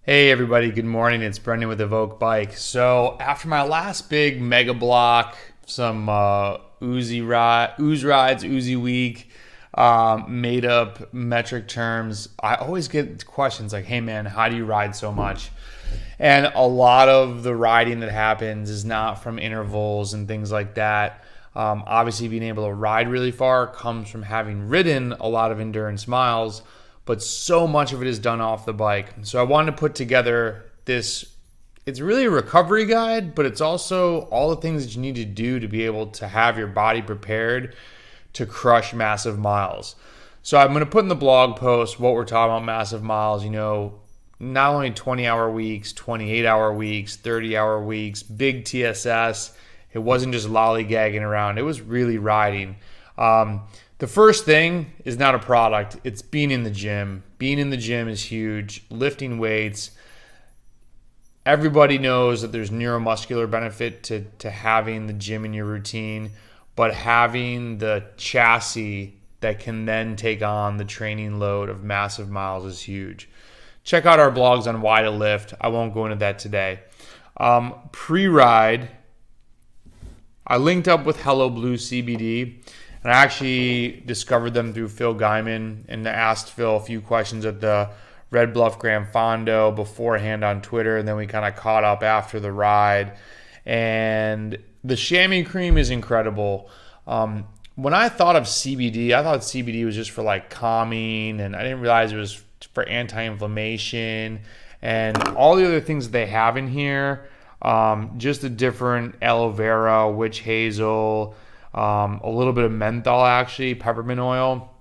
Hey everybody, good morning. It's Brendan with Evoke Bike. So after my last big mega block, some oozy rides, oozy week, made up metric terms, I always get questions like, hey man, how do you ride so much? And a lot of the riding that happens is not from intervals and things like that. Obviously, being able to ride really far comes from having ridden a lot of endurance miles, but so much of it is done off the bike. So I wanted to put together this. It's really a recovery guide, but it's also all the things that you need to do to be able to have your body prepared to crush massive miles. So I'm going to put in the blog post what we're talking about massive miles, not only 20-hour weeks, 28-hour weeks, 30-hour weeks, big TSS. It wasn't just lollygagging around. It was really riding. The first thing is not a product. It's being in the gym. Being in the gym is huge. Lifting weights. Everybody knows that there's neuromuscular benefit to having the gym in your routine, but having the chassis that can then take on the training load of massive miles is huge. Check out our blogs on why to lift. I won't go into that today. Pre-ride, I linked up with Hello Blue CBD, and I actually discovered them through Phil Guyman and asked Phil a few questions at the Red Bluff Grand Fondo beforehand on Twitter, and then we kind of caught up after the ride. And the chamois cream is incredible. When I thought of CBD, I thought CBD was just for like calming, and I didn't realize it was for anti-inflammation and all the other things that they have in here. Just the different aloe vera, witch hazel, a little bit of menthol, actually, peppermint oil.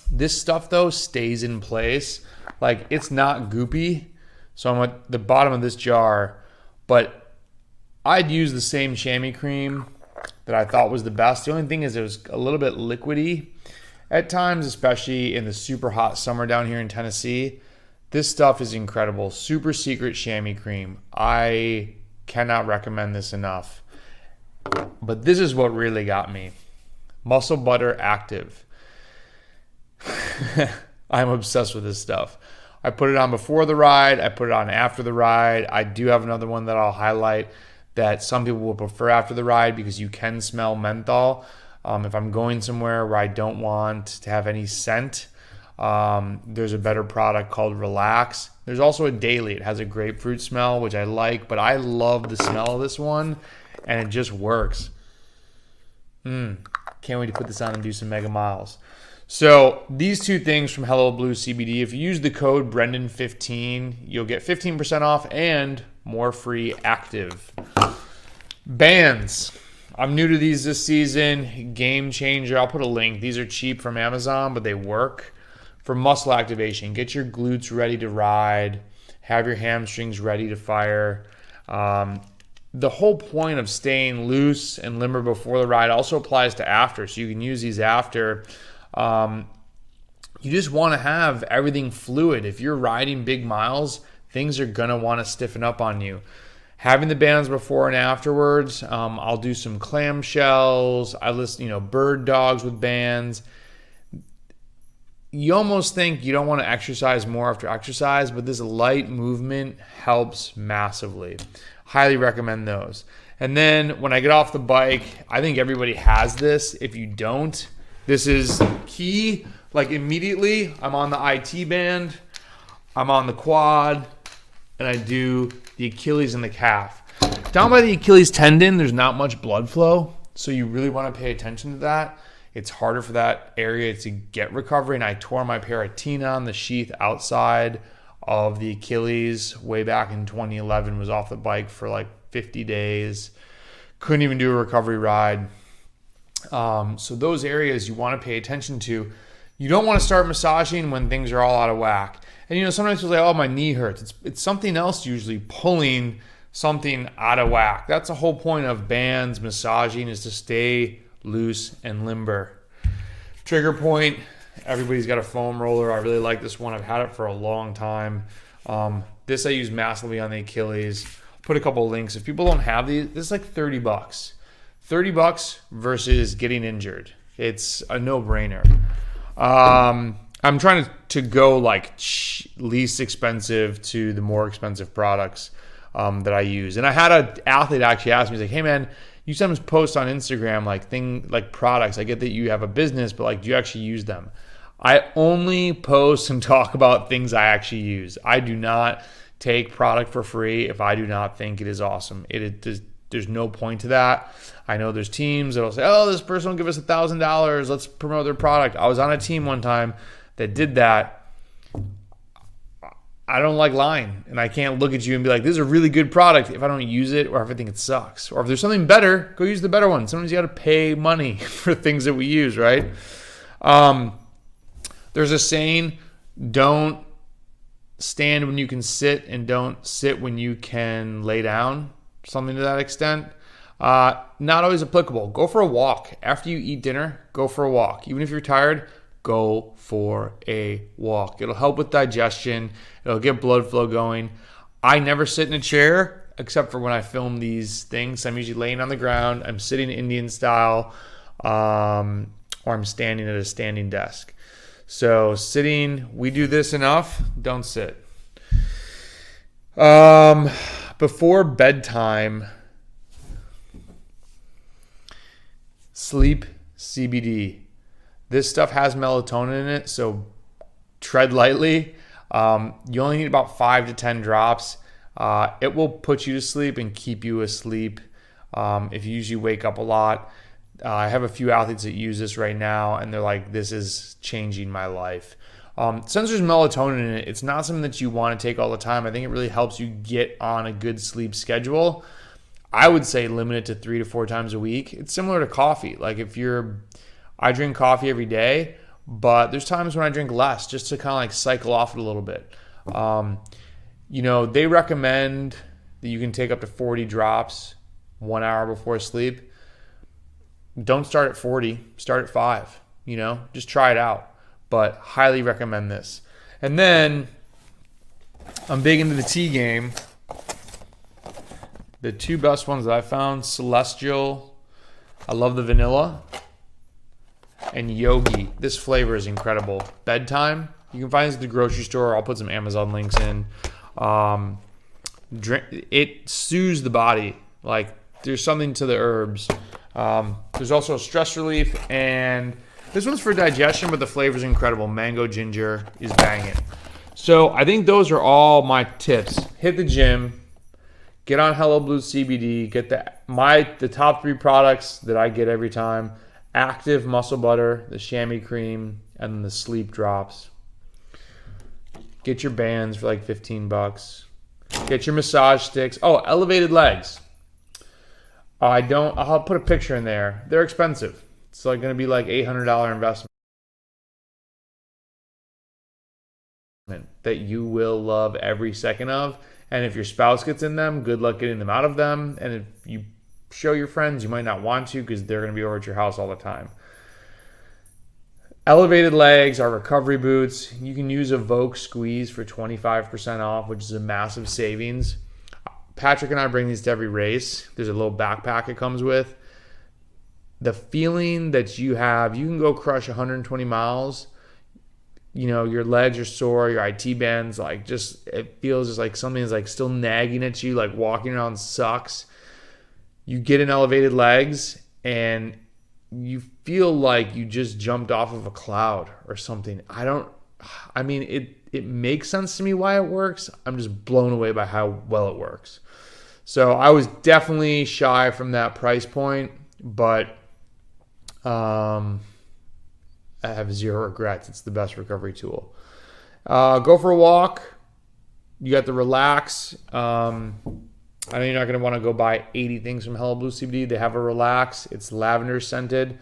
This stuff, though, stays in place. Like, it's not goopy. So I'm at the bottom of this jar, but I'd use the same chamois cream that I thought was the best. The only thing is it was a little bit liquidy at times, especially in the super hot summer down here in Tennessee. This stuff is incredible. Super secret chamois cream. I cannot recommend this enough. But this is what really got me. Muscle Butter Active. I'm obsessed with this stuff. I put it on before the ride. I put it on after the ride. I do have another one that I'll highlight that some people will prefer after the ride because you can smell menthol. If I'm going somewhere where I don't want to have any scent, there's a better product called Relax. There's also a daily. It has a grapefruit smell, which I like, but I love the smell of this one, and it just works. Can't wait to put this on and do some mega miles. So these two things from Hello Blue CBD, if you use the code Brendan15, you'll get 15% off and more free active. Bands. I'm new to these this season. Game changer. I'll put a link. These are cheap from Amazon, but they work for muscle activation. Get your glutes ready to ride. Have your hamstrings ready to fire. The whole point of staying loose and limber before the ride also applies to after. So you can use these after. You just want to have everything fluid. If you're riding big miles, things are going to want to stiffen up on you. Having the bands before and afterwards, I'll do some clamshells. I list, bird dogs with bands. You almost think you don't want to exercise more after exercise, but this light movement helps massively. Highly recommend those. And then when I get off the bike, I think everybody has this. If you don't, this is key. Like immediately, I'm on the IT band, I'm on the quad, and I do the Achilles and the calf. Down by the Achilles tendon, there's not much blood flow, so you really want to pay attention to that. It's harder for that area to get recovery, and I tore my paratina, the sheath outside of the Achilles way back in 2011, was off the bike for like 50 days. Couldn't even do a recovery ride. So those areas you want to pay attention to. You don't want to start massaging when things are all out of whack. And sometimes people say, oh, my knee hurts. It's something else usually pulling something out of whack. That's the whole point of bands, massaging, is to stay loose and limber. Trigger point, everybody's got a foam roller. I really like this one. I've had it for a long time. This I use massively on the Achilles. Put a couple links. If people don't have these, this is like $30. $30 versus getting injured. It's a no-brainer. I'm trying to go like least expensive to the more expensive products that I use. And I had an athlete actually ask me, he's like, hey man, you sometimes post on Instagram like products. I get that you have a business, but like, do you actually use them? I only post and talk about things I actually use. I do not take product for free if I do not think it is awesome. There's no point to that. I know there's teams that'll say, oh, this person will give us $1,000. Let's promote their product. I was on a team one time that did that. I don't like lying, and I can't look at you and be like, this is a really good product if I don't use it or if I think it sucks. Or if there's something better, go use the better one. Sometimes you got to pay money for things that we use, right? There's a saying, don't stand when you can sit and don't sit when you can lay down, something to that extent. Not always applicable. Go for a walk. After you eat dinner, go for a walk. Even if you're tired, go for a walk. It'll help with digestion. It'll get blood flow going. I never sit in a chair except for when I film these things. I'm usually laying on the ground. I'm sitting Indian style, or I'm standing at a standing desk. So sitting, we do this enough. Don't sit. Before bedtime, sleep CBD. This stuff has melatonin in it, so tread lightly. You only need about 5 to 10 drops. It will put you to sleep and keep you asleep if you usually wake up a lot. I have a few athletes that use this right now, and they're like, this is changing my life. Since there's melatonin in it, it's not something that you want to take all the time. I think it really helps you get on a good sleep schedule. I would say limit it to 3 to 4 times a week. It's similar to coffee. Like I drink coffee every day, but there's times when I drink less just to kind of like cycle off it a little bit. They recommend that you can take up to 40 drops 1 hour before sleep. Don't start at 40, start at 5, just try it out. But highly recommend this. And then I'm big into the tea game. The 2 best ones that I found, Celestial, I love the vanilla, and Yogi. This flavor is incredible. Bedtime, you can find this at the grocery store. I'll put some Amazon links in. It soothes the body. Like, there's something to the herbs. There's also stress relief, and this one's for digestion, but the flavor is incredible. Mango ginger is banging. So I think those are all my tips. Hit the gym, get on Hello Blue CBD, get the top 3 products that I get every time: Active Muscle Butter, the Chamois Cream, and then the Sleep Drops. Get your bands for like $15. Get your massage sticks. Oh, elevated legs. I'll put a picture in there. They're expensive. It's like going to be like $800 investment that you will love every second of. And if your spouse gets in them, good luck getting them out of them. And if you show your friends, you might not want to because they're going to be over at your house all the time. Elevated legs are recovery boots. You can use a Vogue Squeeze for 25% off, which is a massive savings. Patrick and I bring these to every race. There's a little backpack it comes with. The feeling that you have, you can go crush 120 miles. Your legs are sore, your IT bands, it feels just like something is like still nagging at you, like walking around sucks. You get in elevated legs and you feel like you just jumped off of a cloud or something. It makes sense to me why it works. I'm just blown away by how well it works. So I was definitely shy from that price point, but I have zero regrets. It's the best recovery tool. Go for a walk. You got the Relax. I know you're not going to want to go buy 80 things from Hello Blue CBD. They have a Relax. It's lavender scented,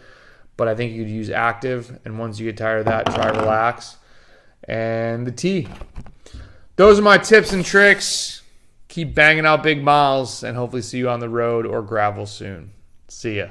but I think you could use Active. And once you get tired of that, try Relax. And the tea. Those are my tips and tricks. Keep banging out big miles and hopefully see you on the road or gravel soon. See ya.